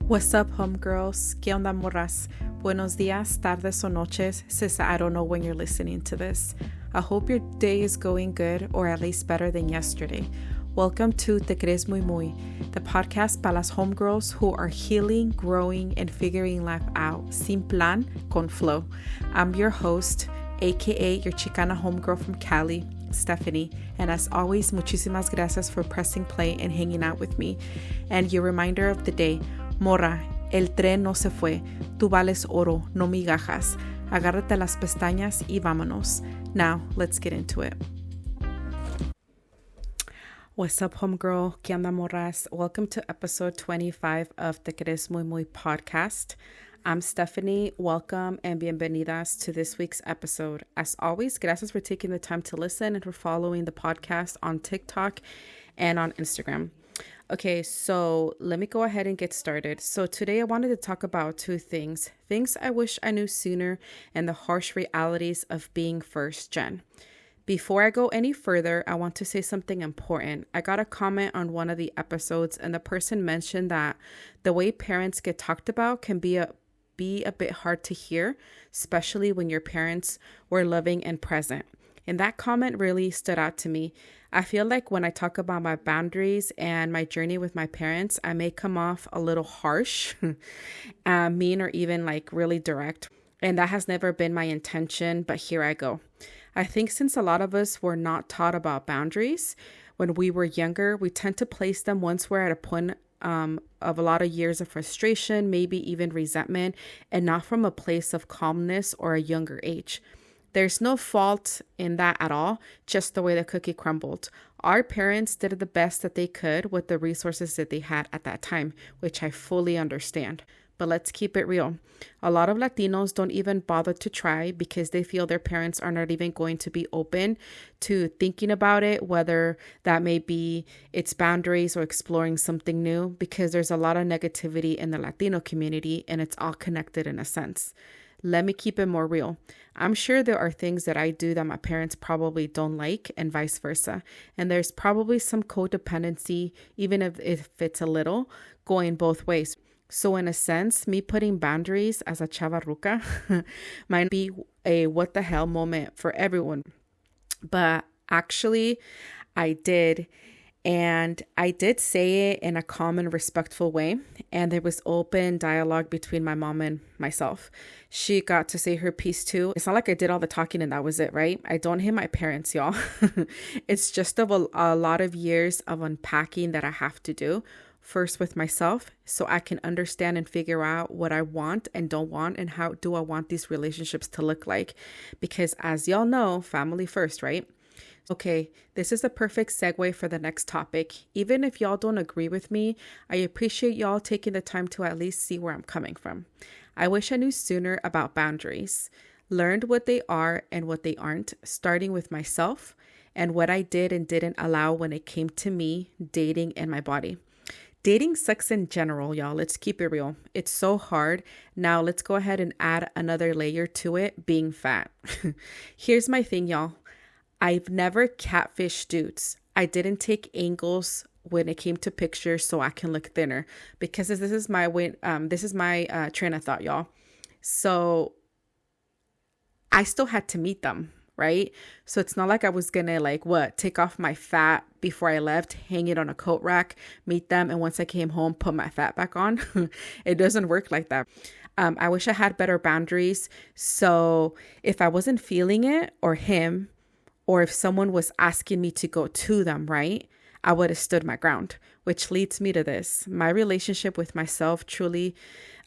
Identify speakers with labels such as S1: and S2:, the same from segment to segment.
S1: What's up, homegirls? ¿Qué onda, morras? Buenos días, tardes, o noches, since I don't know when you're listening to this. I hope your day is going good, or at least better than yesterday. Welcome to Te Crees Muy Muy, the podcast para las homegirls who are healing, growing, and figuring life out, sin plan, con flow. I'm your host, aka your Chicana homegirl from Cali, Stephanie, and as always, muchísimas gracias for pressing play and hanging out with me. And your reminder of the day, morra, el tren no se fue, tú vales oro, no migajas. Agárrate las pestañas y vámonos. Now, let's get into it. What's up, homegirl? ¿Qué onda, morras? Welcome to episode 25 of Te Crees Muy Muy podcast. I'm Stephanie. Welcome and bienvenidas to this week's episode. As always, gracias for taking the time to listen and for following the podcast on TikTok and on Instagram. Okay, so let me go ahead and get started. So today I wanted to talk about two things I wish I knew sooner and the harsh realities of being first gen. Before I go any further, I want to say something important. I got a comment on one of the episodes and the person mentioned that the way parents get talked about can be a bit hard to hear, especially when your parents were loving and present. And that comment really stood out to me. I feel like when I talk about my boundaries and my journey with my parents, I may come off a little harsh, mean, or even like really direct. And that has never been my intention, but here I go. I think since a lot of us were not taught about boundaries when we were younger, we tend to place them once we're at a point of a lot of years of frustration, maybe even resentment, and not from a place of calmness or a younger age. There's no fault in that at all, just the way the cookie crumbled. Our parents did the best that they could with the resources that they had at that time, which I fully understand. But let's keep it real. A lot of Latinos don't even bother to try because they feel their parents are not even going to be open to thinking about it, whether that may be its boundaries or exploring something new, because there's a lot of negativity in the Latino community and it's all connected in a sense. Let me keep it more real. I'm sure there are things that I do that my parents probably don't like and vice versa. And there's probably some codependency, even if it's a little, going both ways. So in a sense, me putting boundaries as a chavarruca might be a what the hell moment for everyone. But actually, I did. And I did say it in a calm and respectful way. And there was open dialogue between my mom and myself. She got to say her piece too. It's not like I did all the talking and that was it, right? I don't hate my parents, y'all. It's just a lot of years of unpacking that I have to do. First with myself, so I can understand and figure out what I want and don't want and how do I want these relationships to look like. Because as y'all know, family first, right? Okay, this is a perfect segue for the next topic. Even if y'all don't agree with me, I appreciate y'all taking the time to at least see where I'm coming from. I wish I knew sooner about boundaries, learned what they are and what they aren't, starting with myself and what I did and didn't allow when it came to me, dating, and my body. Dating sucks in general, y'all. Let's keep it real. It's so hard. Now let's go ahead and add another layer to it, being fat. Here's my thing, y'all. I've never catfished dudes. I didn't take angles when it came to pictures so I can look thinner because this is my train of thought, y'all. So I still had to meet them, right? So it's not like I was gonna take off my fat before I left, hang it on a coat rack, meet them, and once I came home, put my fat back on. It doesn't work like that. I wish I had better boundaries. So if I wasn't feeling it or him, or if someone was asking me to go to them, right, I would have stood my ground, which leads me to this. My relationship with myself truly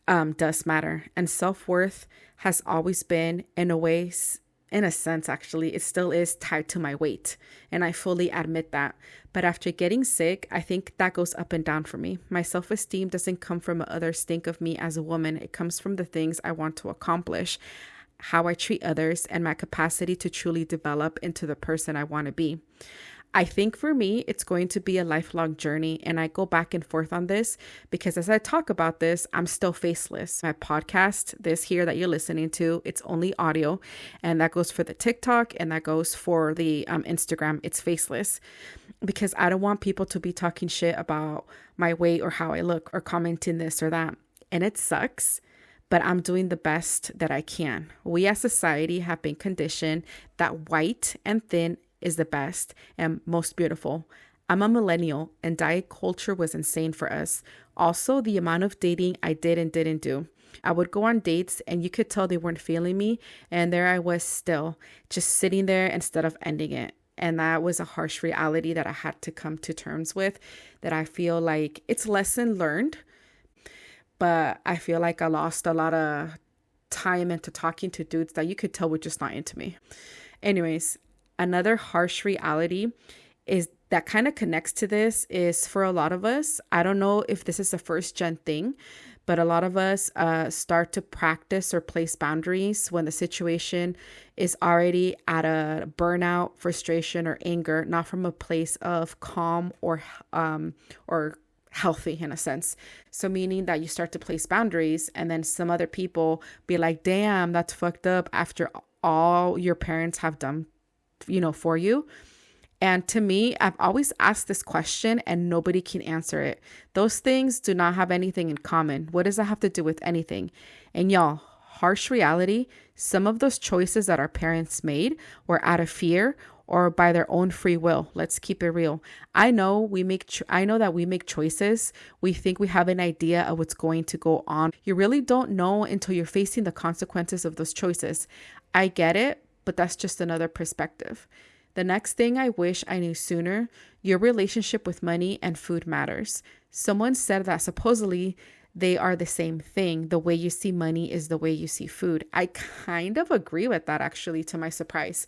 S1: does matter. And self-worth has always been, in a sense, actually, it still is tied to my weight. And I fully admit that. But after getting sick, I think that goes up and down for me. My self-esteem doesn't come from what others think of me as a woman. It comes from the things I want to accomplish, how I treat others, and my capacity to truly develop into the person I want to be. I think for me, it's going to be a lifelong journey, and I go back and forth on this because as I talk about this, I'm still faceless. My podcast, this here that you're listening to, it's only audio, and that goes for the TikTok and that goes for the Instagram. It's faceless because I don't want people to be talking shit about my weight or how I look or commenting this or that. and it sucks, but I'm doing the best that I can. We as society have been conditioned that white and thin is the best and most beautiful. I'm a millennial, and diet culture was insane for us. Also, the amount of dating I did and didn't do. I would go on dates and you could tell they weren't feeling me. And there I was still just sitting there instead of ending it. And that was a harsh reality that I had to come to terms with, that I feel like it's lesson learned. But I feel like I lost a lot of time into talking to dudes that you could tell were just not into me. Anyways, another harsh reality is that kind of connects to this is for a lot of us. I don't know if this is a first gen thing, but a lot of us start to practice or place boundaries when the situation is already at a burnout, frustration, or anger, not from a place of calm or healthy in a sense. So meaning that you start to place boundaries and then some other people be like, damn, that's fucked up after all your parents have done, for you. And to me, I've always asked this question and nobody can answer it. Those things do not have anything in common. What does that have to do with anything? And y'all, harsh reality, some of those choices that our parents made were out of fear or by their own free will. Let's keep it real. I know that we make choices. We think we have an idea of what's going to go on. You really don't know until you're facing the consequences of those choices. I get it, but that's just another perspective. The next thing I wish I knew sooner, your relationship with money and food matters. Someone said that supposedly they are the same thing. The way you see money is the way you see food. I kind of agree with that, actually, to my surprise.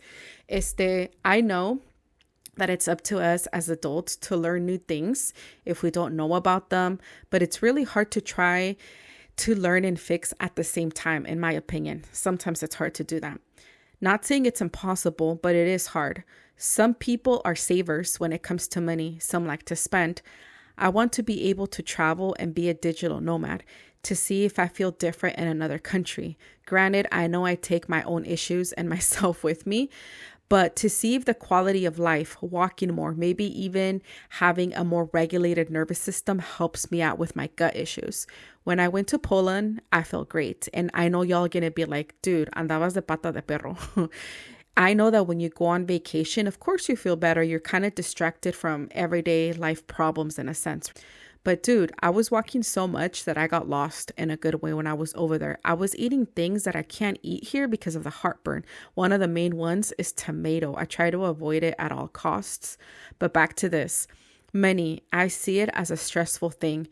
S1: I know that it's up to us as adults to learn new things if we don't know about them, but it's really hard to try to learn and fix at the same time, in my opinion. Sometimes it's hard to do that. Not saying it's impossible, but it is hard. Some people are savers when it comes to money. Some like to spend. I want to be able to travel and be a digital nomad to see if I feel different in another country. Granted, I know I take my own issues and myself with me, but to see if the quality of life, walking more, maybe even having a more regulated nervous system helps me out with my gut issues. When I went to Poland, I felt great. And I know y'all are going to be like, dude, andabas de pata de perro. I know that when you go on vacation, of course you feel better. You're kind of distracted from everyday life problems in a sense. But dude, I was walking so much that I got lost in a good way when I was over there. I was eating things that I can't eat here because of the heartburn. One of the main ones is tomato. I try to avoid it at all costs. But back to this. Money, I see it as a stressful thing.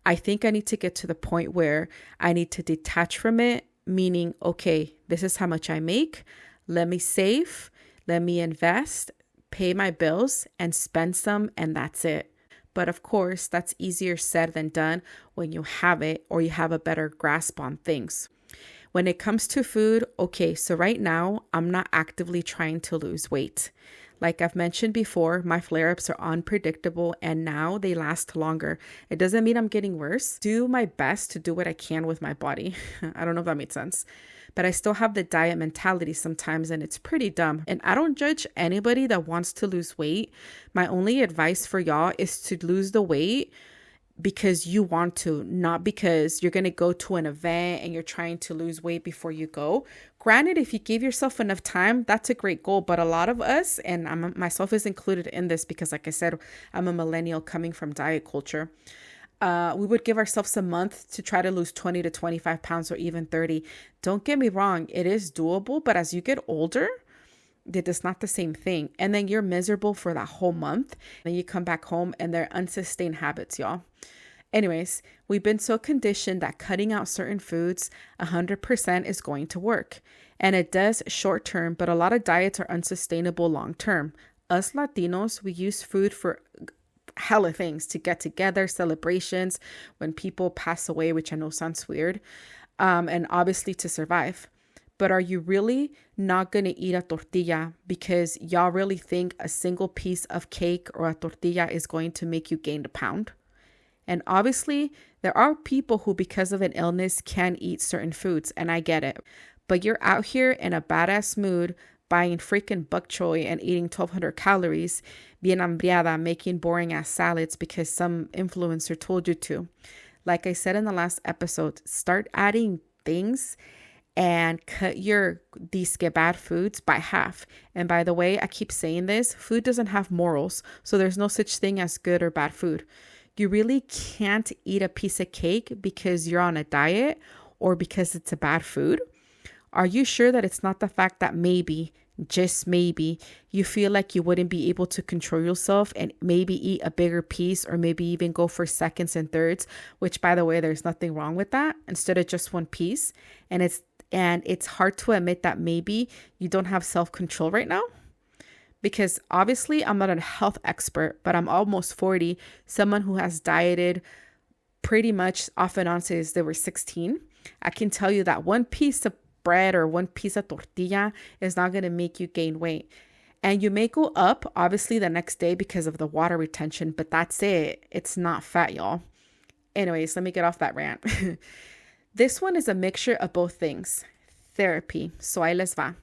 S1: I think I need to get to the point where I need to detach from it, meaning, okay, this is how much I make. Let me save, let me invest, pay my bills, and spend some, and that's it. But of course, that's easier said than done when you have it or you have a better grasp on things. When it comes to food, okay, so right now, I'm not actively trying to lose weight. Like I've mentioned before, my flare-ups are unpredictable and now they last longer. It doesn't mean I'm getting worse. Do my best to do what I can with my body. I don't know if that made sense. But I still have the diet mentality sometimes and it's pretty dumb. And I don't judge anybody that wants to lose weight. My only advice for y'all is to lose the weight because you want to, not because you're going to go to an event and you're trying to lose weight before you go. Granted, if you give yourself enough time, that's a great goal. But a lot of us, and myself is included in this because like I said, I'm a millennial coming from diet culture. We would give ourselves a month to try to lose 20 to 25 pounds or even 30. Don't get me wrong. It is doable. But as you get older, it is not the same thing. And then you're miserable for that whole month. Then you come back home and they're unsustained habits, y'all. Anyways, we've been so conditioned that cutting out certain foods 100% is going to work. And it does short term, but a lot of diets are unsustainable long term. Us Latinos, we use food for hella things, to get together, celebrations, when people pass away, which I know sounds weird, and obviously to survive. But are you really not going to eat a tortilla because y'all really think a single piece of cake or a tortilla is going to make you gain a pound? And obviously, there are people who, because of an illness, can eat certain foods, and I get it. But you're out here in a badass mood, buying freaking bok choy and eating 1,200 calories, bien hambriada, making boring ass salads because some influencer told you to. Like I said in the last episode, start adding things and cut these bad foods by half. And by the way, I keep saying this, food doesn't have morals. So there's no such thing as good or bad food. You really can't eat a piece of cake because you're on a diet or because it's a bad food. Are you sure that it's not the fact that maybe, just maybe, you feel like you wouldn't be able to control yourself and maybe eat a bigger piece or maybe even go for seconds and thirds, which by the way, there's nothing wrong with that, instead of just one piece. And it's hard to admit that maybe you don't have self-control right now. Because obviously I'm not a health expert, but I'm almost 40, someone who has dieted pretty much off and on since they were 16. I can tell you that one piece of bread or one piece of tortilla is not going to make you gain weight. And you may go up, obviously, the next day because of the water retention, but that's it. It's not fat, y'all. Anyways, let me get off that rant. This one is a mixture of both things. Therapy. So ahí les va.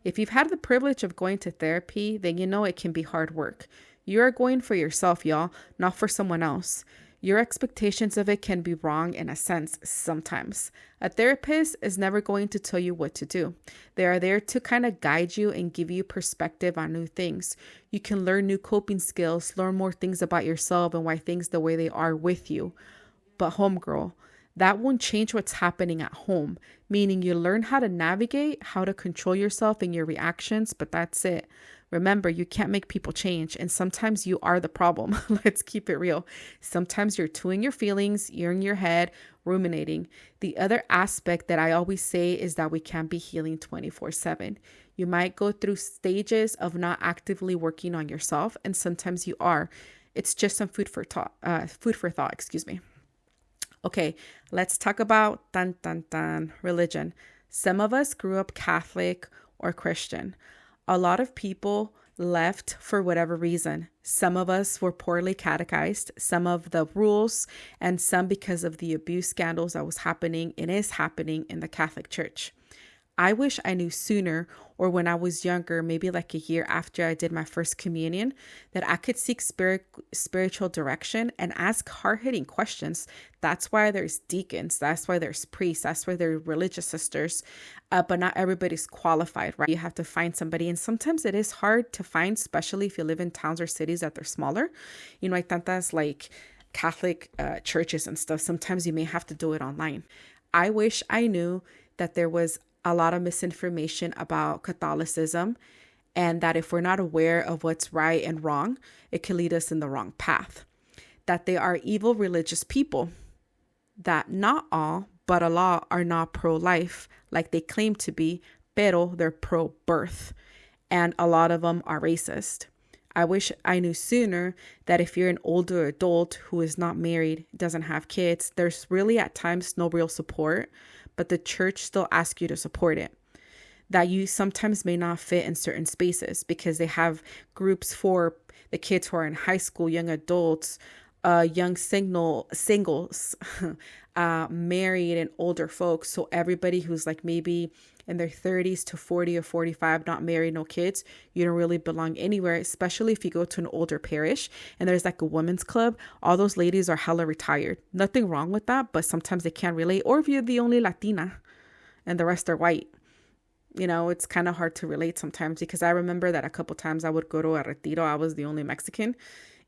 S1: If you've had the privilege of going to therapy, then you know it can be hard work. You are going for yourself, y'all, not for someone else. Your expectations of it can be wrong in a sense sometimes. A therapist is never going to tell you what to do. They are there to kind of guide you and give you perspective on new things. You can learn new coping skills, learn more things about yourself and why things the way they are with you. But homegirl, that won't change what's happening at home, meaning you learn how to navigate, how to control yourself and your reactions, but that's it. Remember, you can't make people change, and sometimes you are the problem. Let's keep it real. Sometimes you're too in your feelings, you're in your head, ruminating. The other aspect that I always say is that we can't be healing 24/7. You might go through stages of not actively working on yourself, and sometimes you are. It's just some food for thought, excuse me. Okay, let's talk about religion. Some of us grew up Catholic or Christian. A lot of people left for whatever reason. Some of us were poorly catechized, some of the rules, and some because of the abuse scandals that was happening and is happening in the Catholic Church. I wish I knew sooner, or when I was younger, maybe like a year after I did my first communion, that I could seek spiritual direction and ask hard-hitting questions. That's why there's deacons. That's why there's priests. That's why there's religious sisters. But not everybody's qualified, right? You have to find somebody. And sometimes it is hard to find, especially if you live in towns or cities that they're smaller. You know, hay tantas like Catholic churches and stuff. Sometimes you may have to do it online. I wish I knew that there was a lot of misinformation about Catholicism, and that if we're not aware of what's right and wrong, it can lead us in the wrong path. That they are evil religious people. That not all, but a lot are not pro-life like they claim to be, pero they're pro-birth. And a lot of them are racist. I wish I knew sooner that if you're an older adult who is not married, doesn't have kids, there's really at times no real support, but the church still asks you to support it. That you sometimes may not fit in certain spaces because they have groups for the kids who are in high school, young adults, young singles, married and older folks. So everybody who's like maybe in their 30s to 40 or 45, not married, no kids, you don't really belong anywhere, especially if you go to an older parish and there's like a women's club. All those ladies are hella retired. Nothing wrong with that, but sometimes they can't relate. Or if you're the only Latina and the rest are white, you know, it's kind of hard to relate sometimes, because I remember that a couple times I would go to a retiro. I was the only Mexican.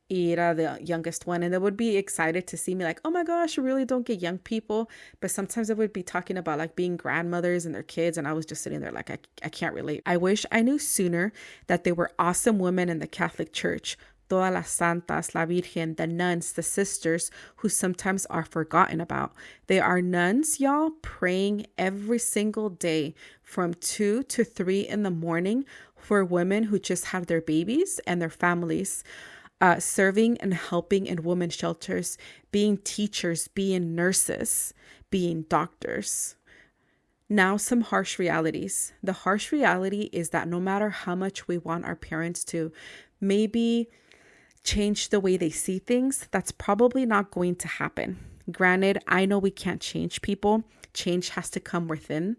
S1: Era the youngest one, and they would be excited to see me like, oh my gosh, you really don't get young people. But sometimes they would be talking about like being grandmothers and their kids, and I was just sitting there like, I can't relate. I wish I knew sooner that there were awesome women in the Catholic Church, todas las santas, la Virgen, the nuns, the sisters, who sometimes are forgotten about. They are nuns, y'all, praying every single day from 2 to 3 in the morning for women who just have their babies and their families. Serving and helping in women's shelters, being teachers, being nurses, being doctors. Now, some harsh realities. The harsh reality is that no matter how much we want our parents to maybe change the way they see things, that's probably not going to happen. Granted, I know we can't change people. Change has to come within.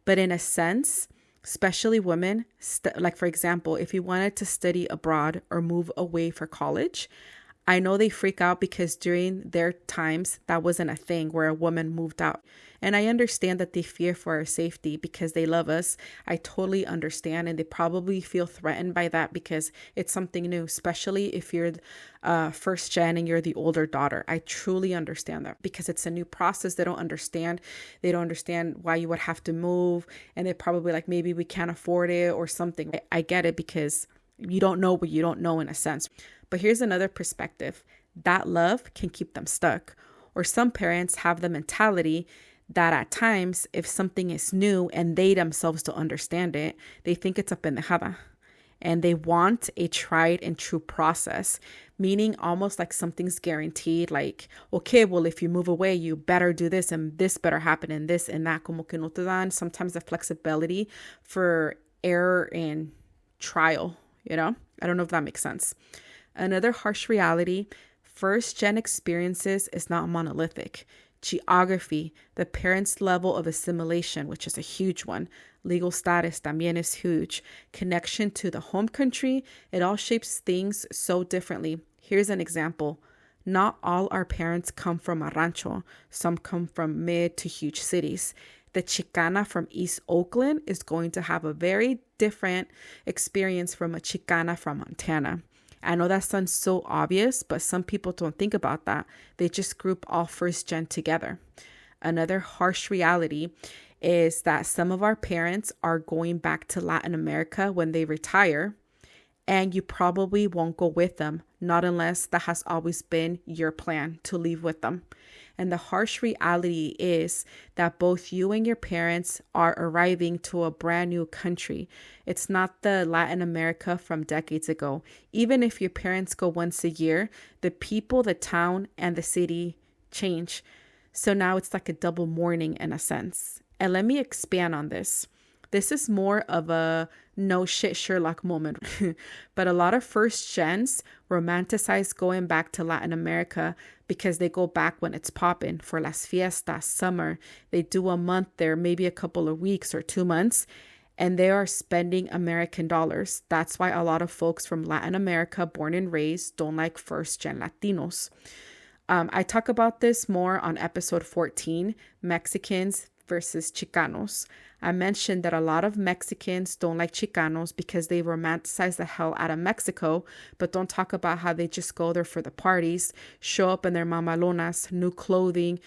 S1: But in a sense, especially women, like for example, if you wanted to study abroad or move away for college, I know they freak out because during their times, that wasn't a thing where a woman moved out. And I understand that they fear for our safety because they love us. I totally understand. And they probably feel threatened by that because it's something new, especially if you're first gen and you're the older daughter. I truly understand that because it's a new process. They don't understand. They don't understand why you would have to move. And they're probably like, maybe we can't afford it or something. I get it because you don't know what you don't know in a sense. But here's another perspective. That love can keep them stuck. Or some parents have the mentality that at times, if something is new and they themselves don't understand it, they think it's a pendejada. And they want a tried and true process, meaning almost like something's guaranteed. Like, okay, well, if you move away, you better do this and this better happen and this and that. Como que no te dan sometimes the flexibility for error and trial, you know? I don't know if that makes sense. Another harsh reality, first gen experiences is not monolithic. Geography, the parents' level of assimilation, which is a huge one. Legal status también is huge. Connection to the home country, it all shapes things so differently. Here's an example. Not all our parents come from a rancho. Some come from mid to huge cities. The Chicana from East Oakland is going to have a very different experience from a Chicana from Montana. I know that sounds so obvious, but some people don't think about that. They just group all first gen together. Another harsh reality is that some of our parents are going back to Latin America when they retire, and you probably won't go with them, not unless that has always been your plan to leave with them. And the harsh reality is that both you and your parents are arriving to a brand new country. It's not the Latin America from decades ago. Even if your parents go once a year, the people, the town, and the city change. So now it's like a double mourning in a sense. And let me expand on this. This is more of a no shit Sherlock moment, but a lot of first gens romanticize going back to Latin America because they go back when it's popping for las fiestas, summer. They do a month there, maybe a couple of weeks or 2 months, and they are spending American dollars. That's why a lot of folks from Latin America, born and raised, don't like First Gen Latinos. I talk about this more on episode 14, Mexicans versus Chicanos. I mentioned that a lot of Mexicans don't like Chicanos because they romanticize the hell out of Mexico, but don't talk about how they just go there for the parties, show up in their mamalonas, new clothing,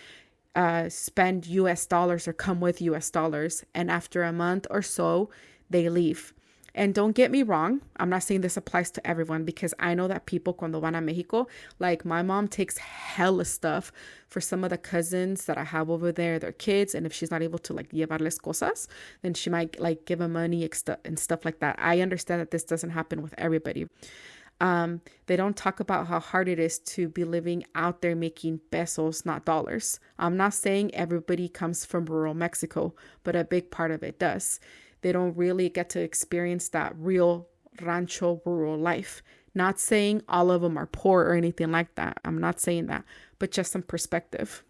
S1: spend US dollars or come with US dollars, and after a month or so, they leave. And don't get me wrong, I'm not saying this applies to everyone because I know that people cuando van a Mexico, like my mom takes hella stuff for some of the cousins that I have over there, their kids. And if she's not able to like llevarles cosas, then she might like give them money and stuff like that. I understand that this doesn't happen with everybody. They don't talk about how hard it is to be living out there making pesos, not dollars. I'm not saying everybody comes from rural Mexico, but a big part of it does. They don't really get to experience that real rancho rural life. Not saying all of them are poor or anything like that. I'm not saying that, but just some perspective.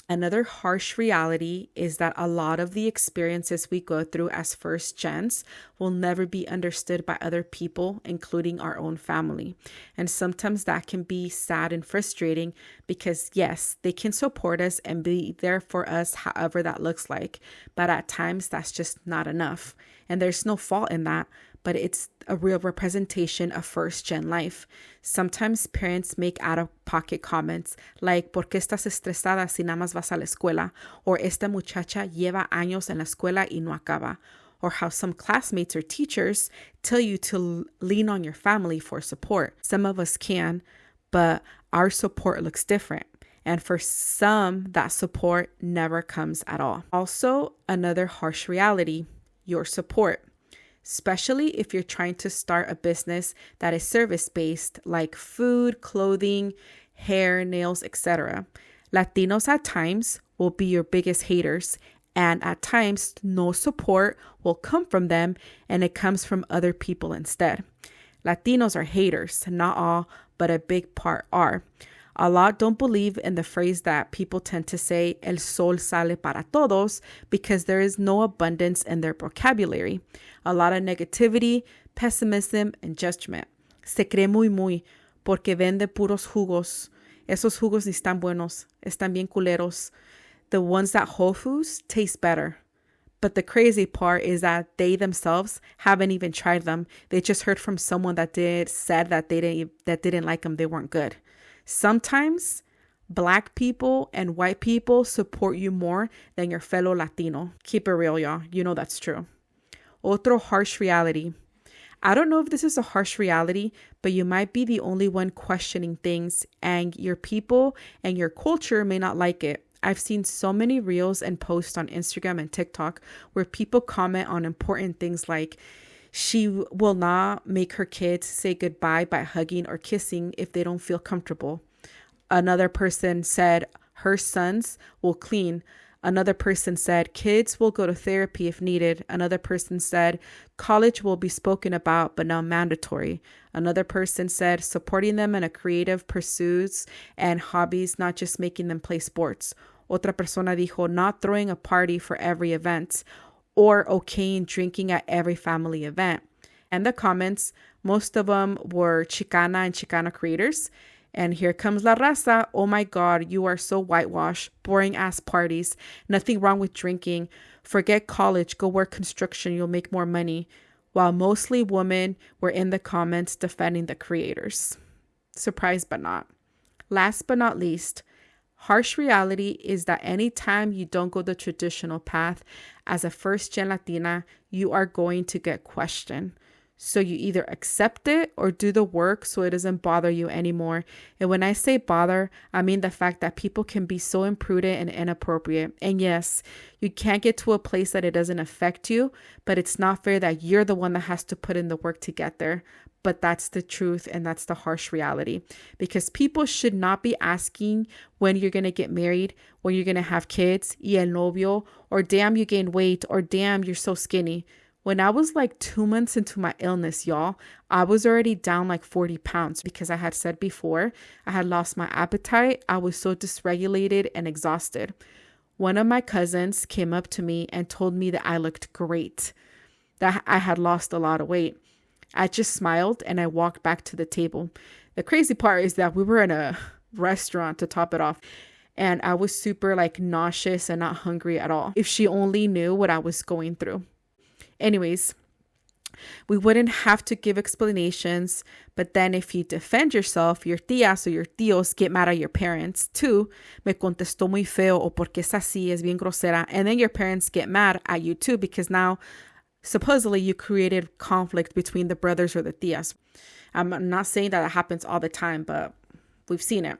S1: Another harsh reality is that a lot of the experiences we go through as first gens will never be understood by other people, including our own family. And sometimes that can be sad and frustrating because yes, they can support us and be there for us however that looks like. But at times that's just not enough. And there's no fault in that, but it's a real representation of first gen life. Sometimes parents make out-of-pocket comments like, ¿por qué estás estresada si nada más vas a la escuela? Or esta muchacha lleva años en la escuela y no acaba. Or how some classmates or teachers tell you to lean on your family for support. Some of us can, but our support looks different. And for some, that support never comes at all. Also, another harsh reality, your support. Especially if you're trying to start a business that is service-based like food, clothing, hair, nails, etc. Latinos at times will be your biggest haters, and at times no support will come from them and it comes from other people instead. Latinos are haters, not all, but a big part are. A lot don't believe in the phrase that people tend to say, el sol sale para todos, because there is no abundance in their vocabulary. A lot of negativity, pessimism, and judgment. Se cree muy muy. porque vende puros jugos. Esos jugos ni están buenos. Están bien culeros. The ones at Whole Foods taste better. But the crazy part is that they themselves haven't even tried them. They just heard from someone that said that that didn't like them. They weren't good. Sometimes Black people and white people support you more than your fellow Latino. Keep it real, y'all. You know that's true. Otro harsh reality. I don't know if this is a harsh reality, but you might be the only one questioning things, and your people and your culture may not like it. I've seen so many reels and posts on Instagram and TikTok where people comment on important things like she will not make her kids say goodbye by hugging or kissing if they don't feel comfortable. Another person said her sons will clean. Another person said kids will go to therapy if needed. Another person said college will be spoken about but not mandatory. Another person said supporting them in a creative pursuits and hobbies, not just making them play sports. Otra persona dijo not throwing a party for every event or okaying drinking at every family event. And the comments, most of them were Chicana and Chicana creators. And here comes la raza. Oh my God, you are so whitewashed. Boring ass parties. Nothing wrong with drinking. Forget college. Go work construction. You'll make more money. While mostly women were in the comments defending the creators. Surprised but not. Last but not least, harsh reality is that anytime you don't go the traditional path as a First Gen Latina, you are going to get questioned. So you either accept it or do the work so it doesn't bother you anymore. And when I say bother, I mean the fact that people can be so imprudent and inappropriate. And yes, you can't get to a place that it doesn't affect you, but it's not fair that you're the one that has to put in the work to get there. But that's the truth, and that's the harsh reality. Because people should not be asking when you're going to get married, when you're going to have kids, y el novio, or damn, you gained weight, or damn, you're so skinny. When I was like 2 months into my illness, y'all, I was already down like 40 pounds because I had said before, I had lost my appetite. I was so dysregulated and exhausted. One of my cousins came up to me and told me that I looked great, that I had lost a lot of weight. I just smiled and I walked back to the table. The crazy part is that we were in a restaurant to top it off. And I was super like nauseous and not hungry at all. If she only knew what I was going through. Anyways, we wouldn't have to give explanations, but then if you defend yourself, your tías or your tíos get mad at your parents too. Me contestó muy feo o porque es así, es bien grosera. And then your parents get mad at you too because now supposedly you created conflict between the brothers or the tías. I'm not saying that it happens all the time, but we've seen it.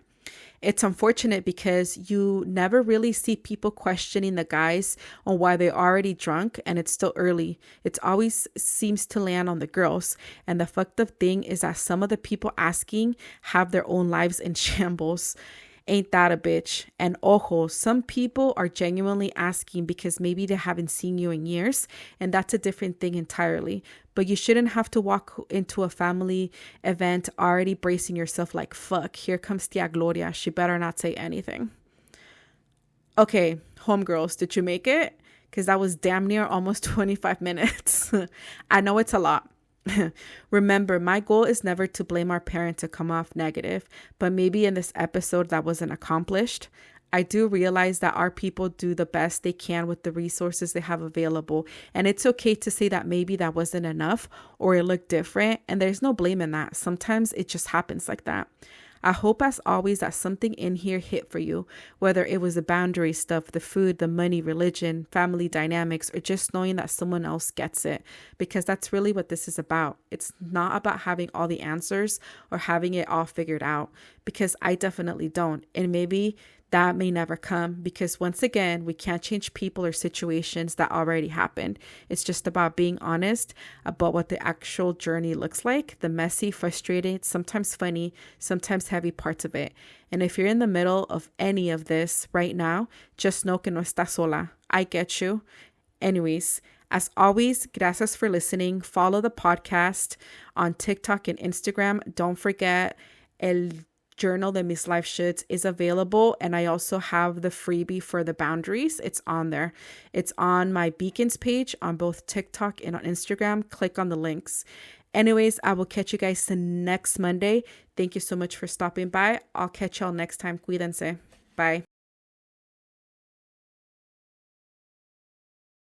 S1: It's unfortunate because you never really see people questioning the guys on why they're already drunk and it's still early. It always seems to land on the girls. And the fucked up thing is that some of the people asking have their own lives in shambles. Ain't that a bitch? And ojo, some people are genuinely asking because maybe they haven't seen you in years, and that's a different thing entirely. But you shouldn't have to walk into a family event already bracing yourself like, fuck, here comes Tia Gloria. She better not say anything. Okay, homegirls, did you make it? Because that was damn near almost 25 minutes. I know it's a lot. Remember, my goal is never to blame our parent to come off negative, but maybe in this episode that wasn't accomplished. I do realize that our people do the best they can with the resources they have available, and it's okay to say that maybe that wasn't enough or it looked different, and there's no blame in that. Sometimes it just happens like that. I hope as always that something in here hit for you, whether it was the boundary stuff, the food, the money, religion, family dynamics, or just knowing that someone else gets it, because that's really what this is about. It's not about having all the answers or having it all figured out, because I definitely don't. And maybe that may never come because once again, we can't change people or situations that already happened. It's just about being honest about what the actual journey looks like, the messy, frustrating, sometimes funny, sometimes heavy parts of it. And if you're in the middle of any of this right now, just know que no estás sola. I get you. Anyways, as always, gracias for listening. Follow the podcast on TikTok and Instagram. Don't forget el journal de mis life shits is available, and I also have the freebie for the boundaries. It's on there. It's on my beacons page on both TikTok and on Instagram. Click on the links. Anyways, I will catch you guys the next Monday. Thank you so much for stopping by. I'll catch y'all next time. Cuídense. Bye.